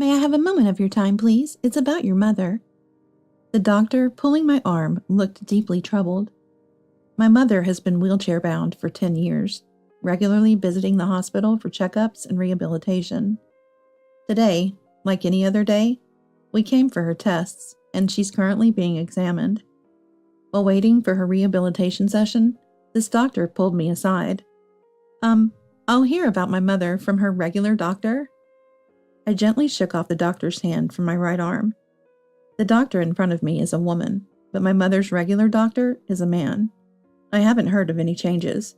May I have a moment of your time, please? It's about your mother. The doctor, pulling my arm, looked deeply troubled. My mother has been wheelchair-bound for 10 years, regularly visiting the hospital for checkups and rehabilitation. Today, like any other day, we came for her tests, and she's currently being examined. While waiting for her rehabilitation session, this doctor pulled me aside. I'll hear about my mother from her regular doctor." I gently shook off the doctor's hand from my right arm. The doctor in front of me is a woman, but my mother's regular doctor is a man. I haven't heard of any changes.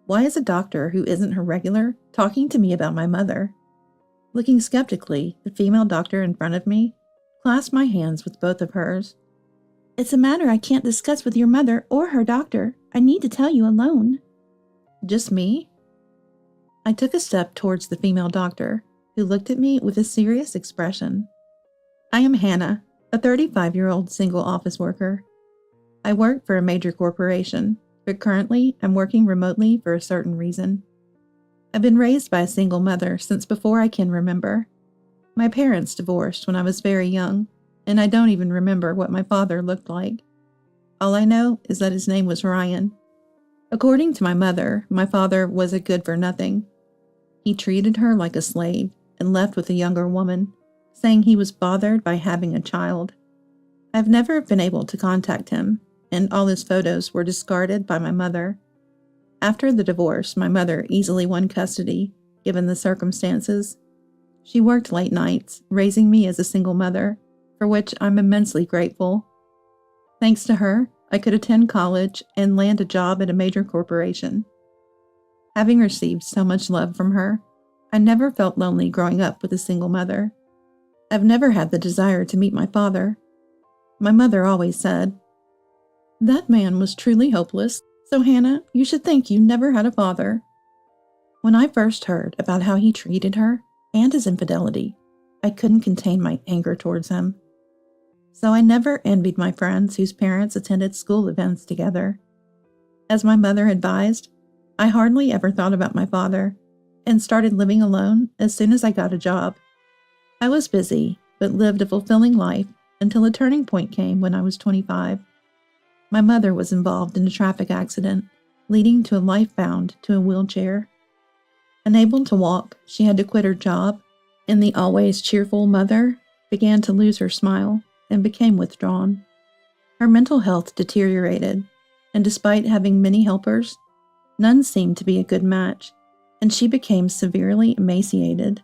Why is a doctor who isn't her regular talking to me about my mother? Looking skeptically, the female doctor in front of me clasped my hands with both of hers. "It's a matter I can't discuss with your mother or her doctor. I need to tell you alone." "Just me?" I took a step towards the female doctor, who looked at me with a serious expression. "I am Hannah, a 35-year-old single office worker. I work for a major corporation, but currently I'm working remotely for a certain reason. I've been raised by a single mother since before I can remember. My parents divorced when I was very young, and I don't even remember what my father looked like. All I know is that his name was Ryan. According to my mother, my father was a good-for-nothing. He treated her like a slave and left with a younger woman, saying he was bothered by having a child. I've never been able to contact him, and all his photos were discarded by my mother. After the divorce, my mother easily won custody, given the circumstances. She worked late nights, raising me as a single mother, for which I'm immensely grateful. Thanks to her, I could attend college and land a job at a major corporation. Having received so much love from her, I never felt lonely growing up with a single mother. I've never had the desire to meet my father. My mother always said, "That man was truly hopeless, so Hannah, you should think you never had a father." When I first heard about how he treated her and his infidelity, I couldn't contain my anger towards him. So I never envied my friends whose parents attended school events together. As my mother advised, I hardly ever thought about my father, and started living alone as soon as I got a job. I was busy, but lived a fulfilling life until a turning point came when I was 25. My mother was involved in a traffic accident, leading to a life bound to a wheelchair. Unable to walk, she had to quit her job, and the always cheerful mother began to lose her smile and became withdrawn. Her mental health deteriorated, and despite having many helpers, none seemed to be a good match, and she became severely emaciated.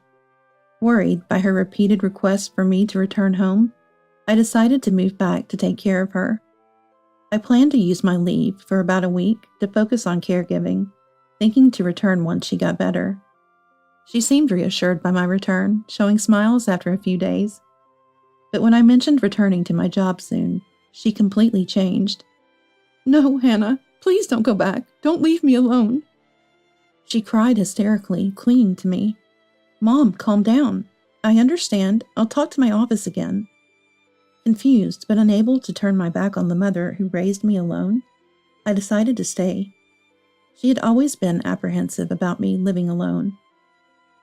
Worried by her repeated requests for me to return home, I decided to move back to take care of her. I planned to use my leave for about a week to focus on caregiving, thinking to return once she got better. She seemed reassured by my return, showing smiles after a few days. But when I mentioned returning to my job soon, she completely changed. "No, Hannah, please don't go back. Don't leave me alone." She cried hysterically, clinging to me. "Mom, calm down. I understand. I'll talk to my office again." Confused but unable to turn my back on the mother who raised me alone, I decided to stay. She had always been apprehensive about me living alone.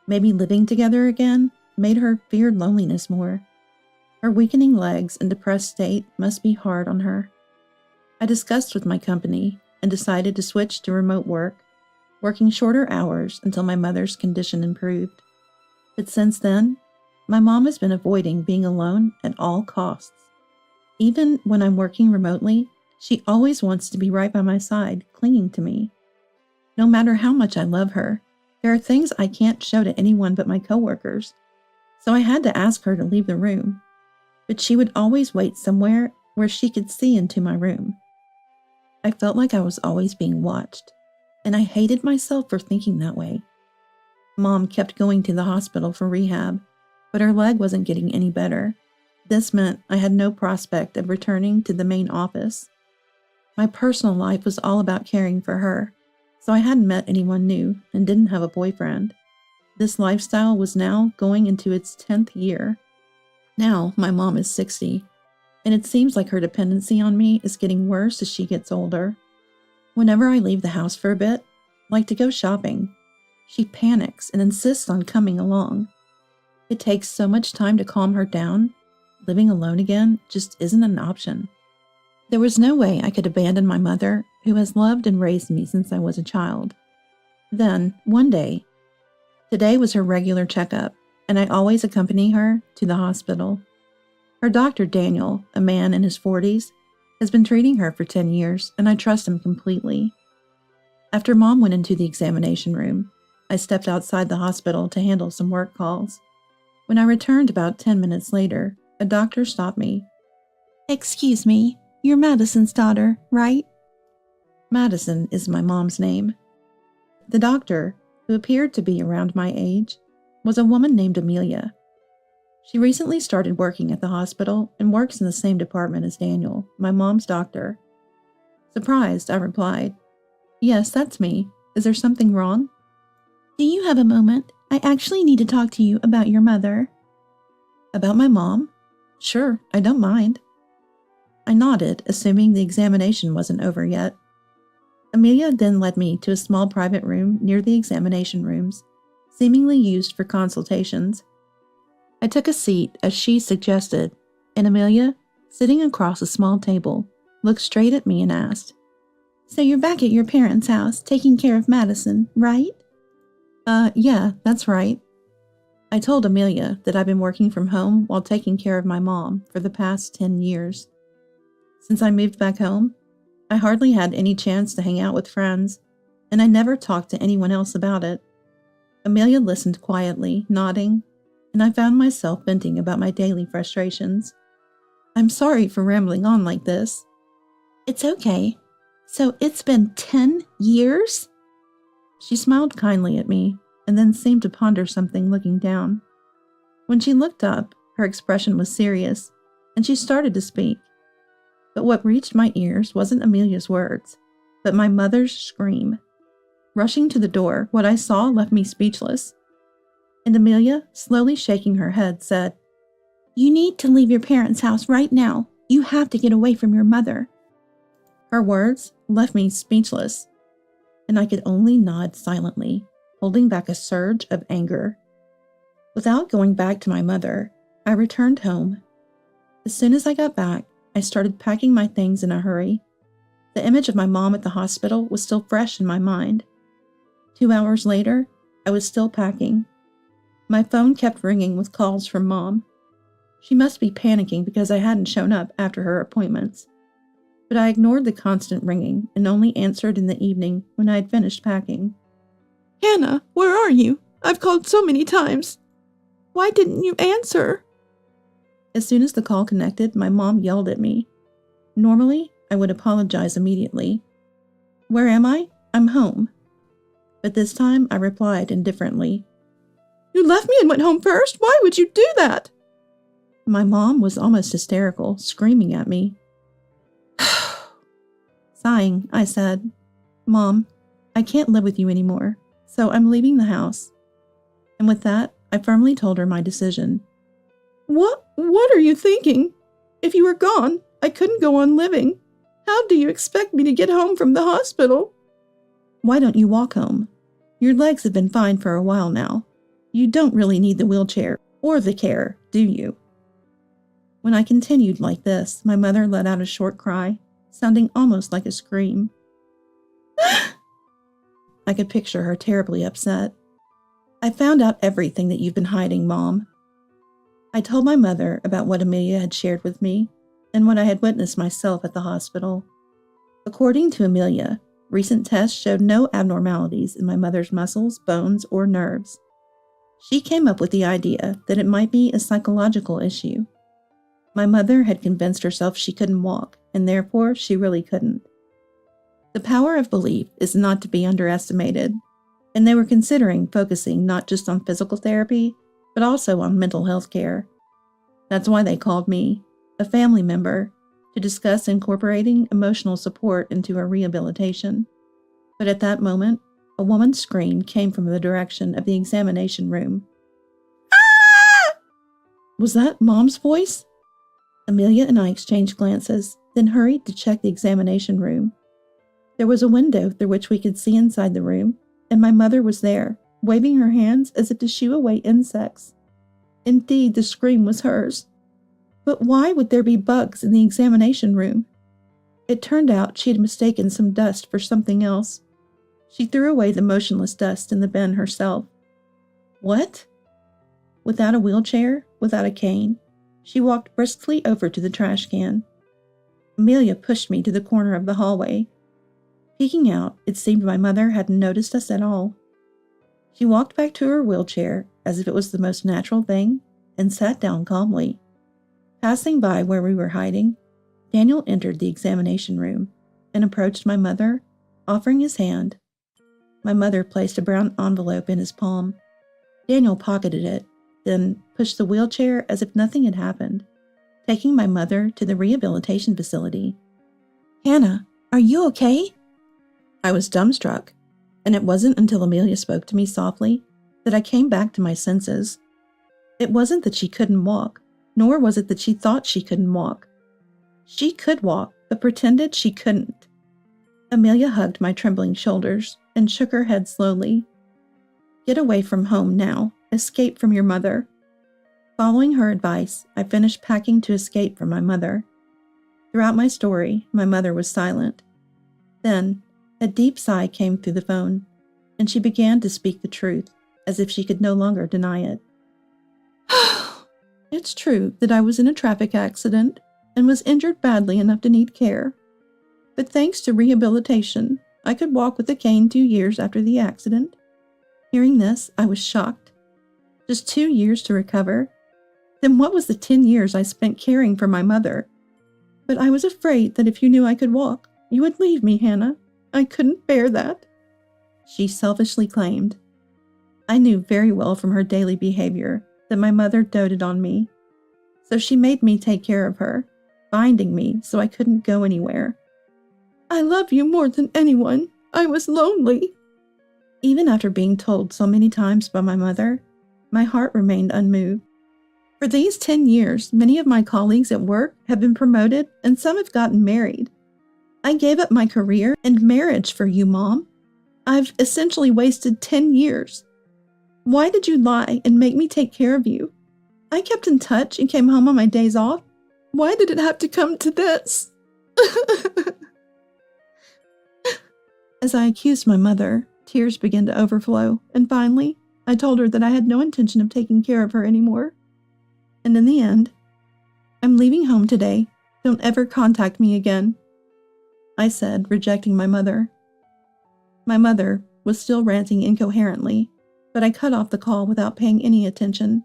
Maybe living together again made her fear loneliness more. Her weakening legs and depressed state must be hard on her. I discussed with my company and decided to switch to remote work, working shorter hours until my mother's condition improved. But since then, my mom has been avoiding being alone at all costs. Even when I'm working remotely, she always wants to be right by my side, clinging to me. No matter how much I love her, there are things I can't show to anyone but my coworkers, so I had to ask her to leave the room. But she would always wait somewhere where she could see into my room. I felt like I was always being watched, and I hated myself for thinking that way. Mom kept going to the hospital for rehab, but her leg wasn't getting any better. This meant I had no prospect of returning to the main office. My personal life was all about caring for her, so I hadn't met anyone new and didn't have a boyfriend. This lifestyle was now going into its 10th year. Now my mom is 60, and it seems like her dependency on me is getting worse as she gets older. Whenever I leave the house for a bit, like to go shopping, she panics and insists on coming along. It takes so much time to calm her down. Living alone again just isn't an option. There was no way I could abandon my mother, who has loved and raised me since I was a child. Then, one day, today was her regular checkup, and I always accompany her to the hospital. Her doctor, Daniel, a man in his 40s, has been treating her for 10 years, and I trust him completely. After Mom went into the examination room, I stepped outside the hospital to handle some work calls. When I returned about 10 minutes later, a doctor stopped me. "Excuse me, you're Madison's daughter, right?" Madison is my mom's name. The doctor, who appeared to be around my age, was a woman named Amelia. She recently started working at the hospital and works in the same department as Daniel, my mom's doctor. Surprised, I replied, "Yes, that's me. Is there something wrong?" "Do you have a moment? I actually need to talk to you about your mother." "About my mom? Sure, I don't mind." I nodded, assuming the examination wasn't over yet. Amelia then led me to a small private room near the examination rooms, seemingly used for consultations. I took a seat as she suggested, and Amelia, sitting across a small table, looked straight at me and asked, "So you're back at your parents' house taking care of Madison, right?" Yeah, that's right." I told Amelia that I've been working from home while taking care of my mom for the past 10 years. Since I moved back home, I hardly had any chance to hang out with friends, and I never talked to anyone else about it. Amelia listened quietly, nodding, and I found myself venting about my daily frustrations. "I'm sorry for rambling on like this." "It's okay. So it's been 10 years? She smiled kindly at me, and then seemed to ponder something looking down. When she looked up, her expression was serious, and she started to speak. But what reached my ears wasn't Amelia's words, but my mother's scream. Rushing to the door, what I saw left me speechless. And Amelia, slowly shaking her head, said, "You need to leave your parents' house right now. You have to get away from your mother." Her words left me speechless, and I could only nod silently, holding back a surge of anger. Without going back to my mother, I returned home. As soon as I got back, I started packing my things in a hurry. The image of my mom at the hospital was still fresh in my mind. 2 hours later, I was still packing. My phone kept ringing with calls from Mom. She must be panicking because I hadn't shown up after her appointments. But I ignored the constant ringing and only answered in the evening when I had finished packing. "Hannah, where are you? I've called so many times. Why didn't you answer?" As soon as the call connected, my mom yelled at me. Normally, I would apologize immediately. "Where am I? I'm home." But this time, I replied indifferently. "You left me and went home first? Why would you do that?" My mom was almost hysterical, screaming at me. Sighing, I said, "Mom, I can't live with you anymore, so I'm leaving the house." And with that, I firmly told her my decision. What are you thinking? If you were gone, I couldn't go on living. How do you expect me to get home from the hospital?" "Why don't you walk home? Your legs have been fine for a while now. You don't really need the wheelchair or the care, do you?" When I continued like this, my mother let out a short cry, sounding almost like a scream. I could picture her terribly upset. "I found out everything that you've been hiding, Mom." I told my mother about what Amelia had shared with me and what I had witnessed myself at the hospital. According to Amelia, recent tests showed no abnormalities in my mother's muscles, bones, or nerves. She came up with the idea that it might be a psychological issue. My mother had convinced herself she couldn't walk, and therefore she really couldn't. The power of belief is not to be underestimated, and they were considering focusing not just on physical therapy, but also on mental health care. That's why they called me, a family member, to discuss incorporating emotional support into her rehabilitation. But at that moment, a woman's scream came from the direction of the examination room. "Ah!" Was that Mom's voice? Amelia and I exchanged glances, then hurried to check the examination room. There was a window through which we could see inside the room, and my mother was there, waving her hands as if to shoo away insects. Indeed, the scream was hers. But why would there be bugs in the examination room? It turned out she had mistaken some dust for something else. She threw away the motionless dust in the bin herself. What? Without a wheelchair, without a cane, she walked briskly over to the trash can. Amelia pushed me to the corner of the hallway. Peeking out, it seemed my mother hadn't noticed us at all. She walked back to her wheelchair as if it was the most natural thing and sat down calmly. Passing by where we were hiding, Daniel entered the examination room and approached my mother, offering his hand. My mother placed a brown envelope in his palm. Daniel pocketed it, then pushed the wheelchair as if nothing had happened, taking my mother to the rehabilitation facility. "Hannah, are you okay?" I was dumbstruck, and it wasn't until Amelia spoke to me softly that I came back to my senses. It wasn't that she couldn't walk, nor was it that she thought she couldn't walk. She could walk, but pretended she couldn't. Amelia hugged my trembling shoulders and shook her head slowly. "Get away from home now. Escape from your mother." Following her advice, I finished packing to escape from my mother. Throughout my story, my mother was silent. Then, a deep sigh came through the phone, and she began to speak the truth, as if she could no longer deny it. "It's true that I was in a traffic accident and was injured badly enough to need care. But thanks to rehabilitation, I could walk with a cane 2 years after the accident." Hearing this, I was shocked. Just 2 years to recover? Then what was the 10 years I spent caring for my mother? "But I was afraid that if you knew I could walk, you would leave me, Hannah. I couldn't bear that," she selfishly claimed. I knew very well from her daily behavior that my mother doted on me, so she made me take care of her, binding me so I couldn't go anywhere. "I love you more than anyone. I was lonely." Even after being told so many times by my mother, my heart remained unmoved. For these 10 years, many of my colleagues at work have been promoted and some have gotten married. I gave up my career and marriage for you, Mom. I've essentially wasted 10 years. Why did you lie and make me take care of you? I kept in touch and came home on my days off. Why did it have to come to this?" As I accused my mother, tears began to overflow, and finally, I told her that I had no intention of taking care of her anymore. And in the end, "I'm leaving home today. Don't ever contact me again," I said, rejecting my mother. My mother was still ranting incoherently, but I cut off the call without paying any attention.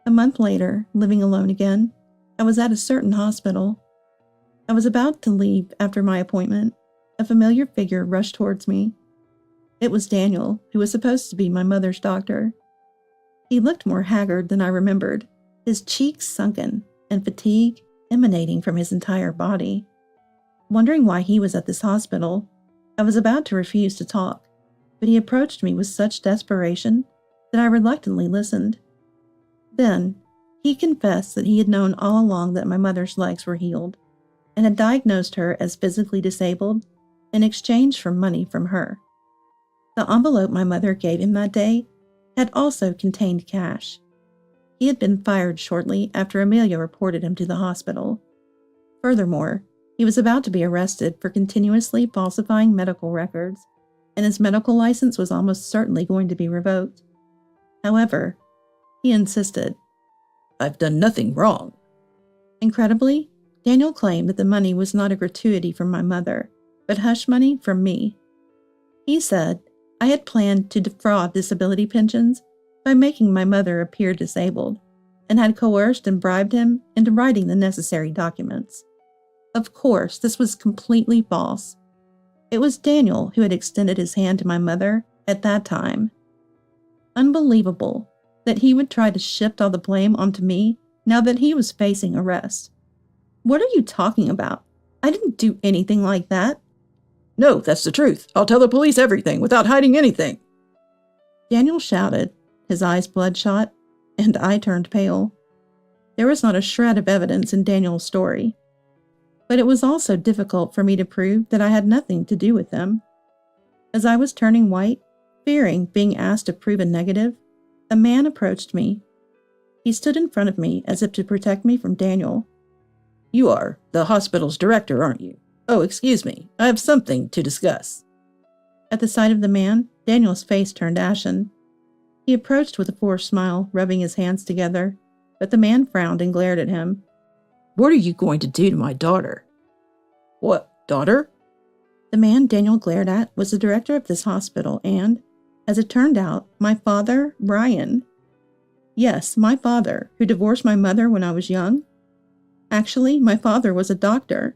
A month later, living alone again, I was at a certain hospital. I was about to leave after my appointment. A familiar figure rushed towards me. It was Daniel, who was supposed to be my mother's doctor. He looked more haggard than I remembered, his cheeks sunken and fatigue emanating from his entire body. Wondering why he was at this hospital, I was about to refuse to talk, but he approached me with such desperation that I reluctantly listened. Then, he confessed that he had known all along that my mother's legs were healed, and had diagnosed her as physically disabled in exchange for money from her. The envelope my mother gave him that day had also contained cash. He had been fired shortly after Amelia reported him to the hospital. Furthermore, he was about to be arrested for continuously falsifying medical records, and his medical license was almost certainly going to be revoked. However, he insisted, "I've done nothing wrong." Incredibly, Daniel claimed that the money was not a gratuity from my mother, but hush money from me. He said I had planned to defraud disability pensions by making my mother appear disabled, and had coerced and bribed him into writing the necessary documents. Of course, this was completely false. It was Daniel who had extended his hand to my mother at that time. Unbelievable that he would try to shift all the blame onto me now that he was facing arrest. "What are you talking about? I didn't do anything like that." "No, that's the truth. I'll tell the police everything without hiding anything," Daniel shouted, his eyes bloodshot, and I turned pale. There was not a shred of evidence in Daniel's story, but it was also difficult for me to prove that I had nothing to do with them. As I was turning white, fearing being asked to prove a negative, a man approached me. He stood in front of me as if to protect me from Daniel. You are the hospital's director, aren't you? Oh, excuse me. I have something to discuss. At the sight of the man, Daniel's face turned ashen. He approached with a forced smile, rubbing his hands together, but the man frowned and glared at him. What are you going to do to my daughter? What, daughter? The man Daniel glared at was the director of this hospital and, as it turned out, my father, Brian. Yes, my father, who divorced my mother when I was young. Actually, my father was a doctor.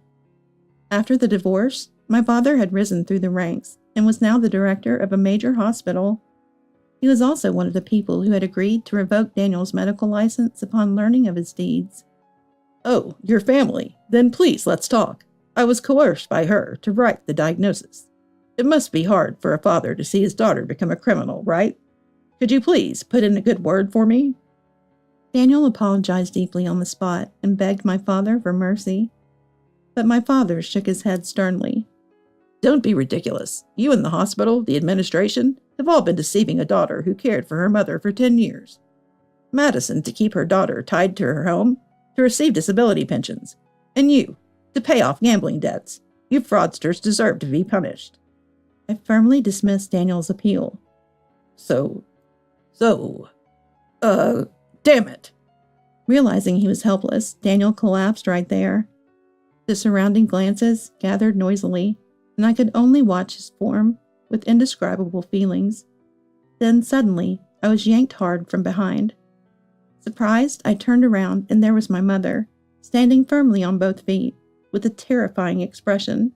After the divorce, my father had risen through the ranks and was now the director of a major hospital. He was also one of the people who had agreed to revoke Daniel's medical license upon learning of his deeds. Oh, your family. Then please, let's talk. I was coerced by her to write the diagnosis. It must be hard for a father to see his daughter become a criminal, right? Could you please put in a good word for me? Daniel apologized deeply on the spot and begged my father for mercy. But my father shook his head sternly. Don't be ridiculous. You and the hospital, the administration, have all been deceiving a daughter who cared for her mother for 10 years. Madison to keep her daughter tied to her home, to receive disability pensions, and you, to pay off gambling debts. You fraudsters deserve to be punished. I firmly dismissed Daniel's appeal. Damn it. Realizing he was helpless, Daniel collapsed right there. The surrounding glances gathered noisily, and I could only watch his form with indescribable feelings. Then suddenly, I was yanked hard from behind. Surprised, I turned around and there was my mother, standing firmly on both feet, with a terrifying expression.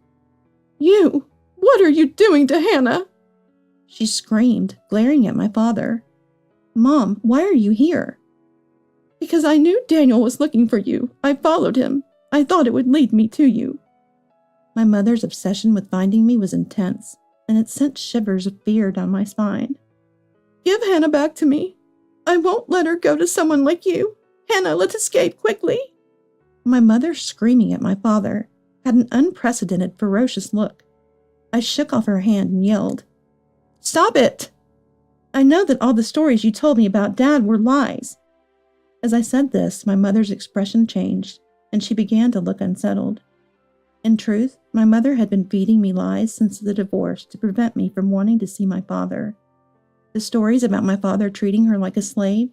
You! What are you doing to Hannah? She screamed, glaring at my father. Mom, why are you here? Because I knew Daniel was looking for you. I followed him. I thought it would lead me to you. My mother's obsession with finding me was intense, and it sent shivers of fear down my spine. Give Hannah back to me. I won't let her go to someone like you. Hannah, let's escape quickly. My mother, screaming at my father, had an unprecedented, ferocious look. I shook off her hand and yelled, Stop it! I know that all the stories you told me about Dad were lies. As I said this, my mother's expression changed, and she began to look unsettled. In truth, my mother had been feeding me lies since the divorce to prevent me from wanting to see my father. The stories about my father treating her like a slave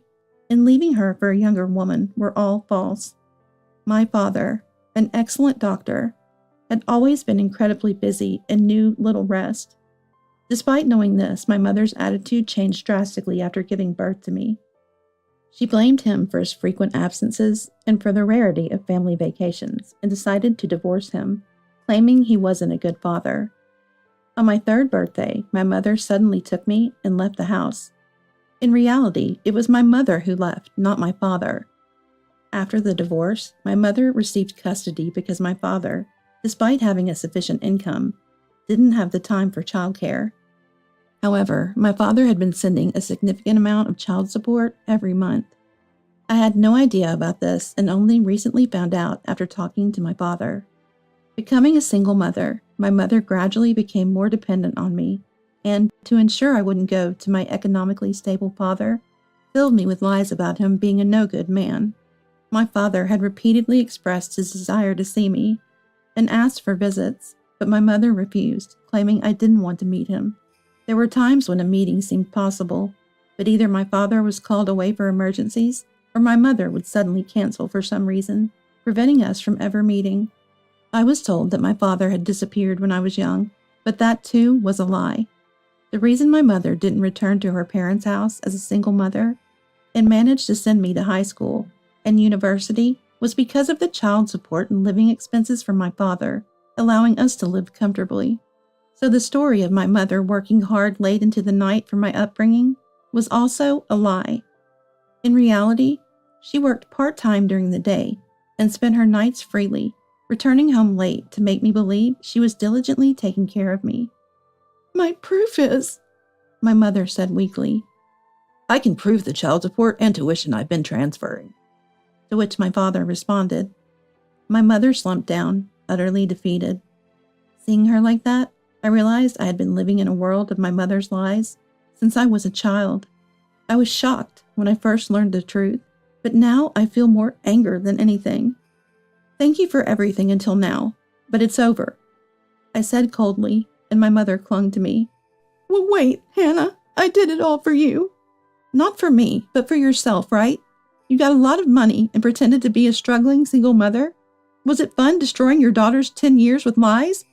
and leaving her for a younger woman were all false. My father, an excellent doctor, had always been incredibly busy and knew little rest. Despite knowing this, my mother's attitude changed drastically after giving birth to me. She blamed him for his frequent absences and for the rarity of family vacations and decided to divorce him, claiming he wasn't a good father. On my 3rd birthday, my mother suddenly took me and left the house. In reality, it was my mother who left, not my father. After the divorce, my mother received custody because my father, despite having a sufficient income, didn't have the time for childcare. However, my father had been sending a significant amount of child support every month. I had no idea about this and only recently found out after talking to my father. Becoming a single mother, my mother gradually became more dependent on me, and to ensure I wouldn't go to my economically stable father, filled me with lies about him being a no-good man. My father had repeatedly expressed his desire to see me and asked for visits, but my mother refused, claiming I didn't want to meet him. There were times when a meeting seemed possible, but either my father was called away for emergencies or my mother would suddenly cancel for some reason, preventing us from ever meeting. I was told that my father had disappeared when I was young, but that too was a lie. The reason my mother didn't return to her parents' house as a single mother and managed to send me to high school and university was because of the child support and living expenses from my father, allowing us to live comfortably. So the story of my mother working hard late into the night for my upbringing was also a lie. In reality, she worked part-time during the day and spent her nights freely, returning home late to make me believe she was diligently taking care of me. My proof is, my mother said weakly. I can prove the child support and tuition I've been transferring. To which my father responded. My mother slumped down, utterly defeated. Seeing her like that, I realized I had been living in a world of my mother's lies since I was a child. I was shocked when I first learned the truth, but now I feel more anger than anything. Thank you for everything until now, but it's over, I said coldly, and my mother clung to me. Well, wait, Hannah, I did it all for you. Not for me, but for yourself, right? You got a lot of money and pretended to be a struggling single mother. Was it fun destroying your daughter's 10 years with lies?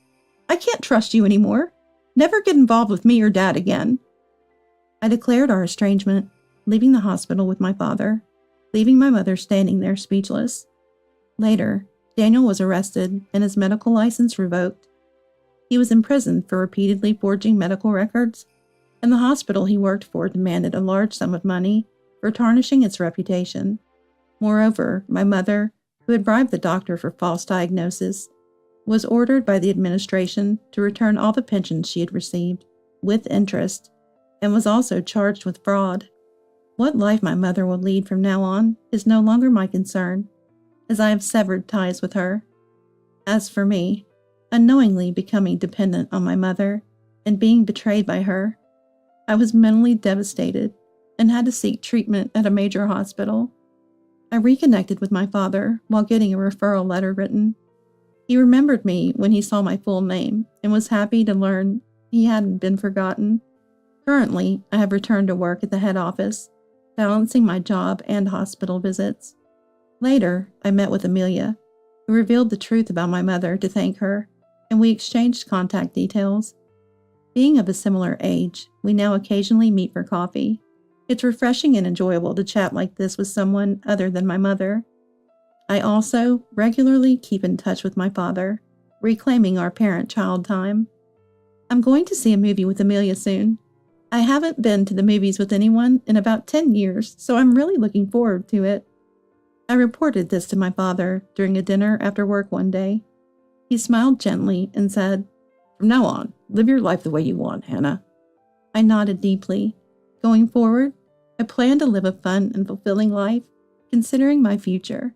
I can't trust you anymore. Never get involved with me or Dad again. I declared our estrangement, leaving the hospital with my father, leaving my mother standing there speechless. Later, Daniel was arrested and his medical license revoked. He was imprisoned for repeatedly forging medical records, and the hospital he worked for demanded a large sum of money for tarnishing its reputation. Moreover, my mother, who had bribed the doctor for false diagnosis, was ordered by the administration to return all the pensions she had received, with interest, and was also charged with fraud. What life my mother will lead from now on is no longer my concern, as I have severed ties with her. As for me, unknowingly becoming dependent on my mother and being betrayed by her, I was mentally devastated and had to seek treatment at a major hospital. I reconnected with my father while getting a referral letter written. He remembered me when he saw my full name and was happy to learn he hadn't been forgotten. Currently, I have returned to work at the head office, balancing my job and hospital visits. Later, I met with Amelia, who revealed the truth about my mother to thank her, and we exchanged contact details. Being of a similar age, we now occasionally meet for coffee. It's refreshing and enjoyable to chat like this with someone other than my mother. I also regularly keep in touch with my father, reclaiming our parent-child time. I'm going to see a movie with Amelia soon. I haven't been to the movies with anyone in about 10 years, so I'm really looking forward to it. I reported this to my father during a dinner after work one day. He smiled gently and said, "From now on, live your life the way you want, Hannah." I nodded deeply. Going forward, I plan to live a fun and fulfilling life, considering my future.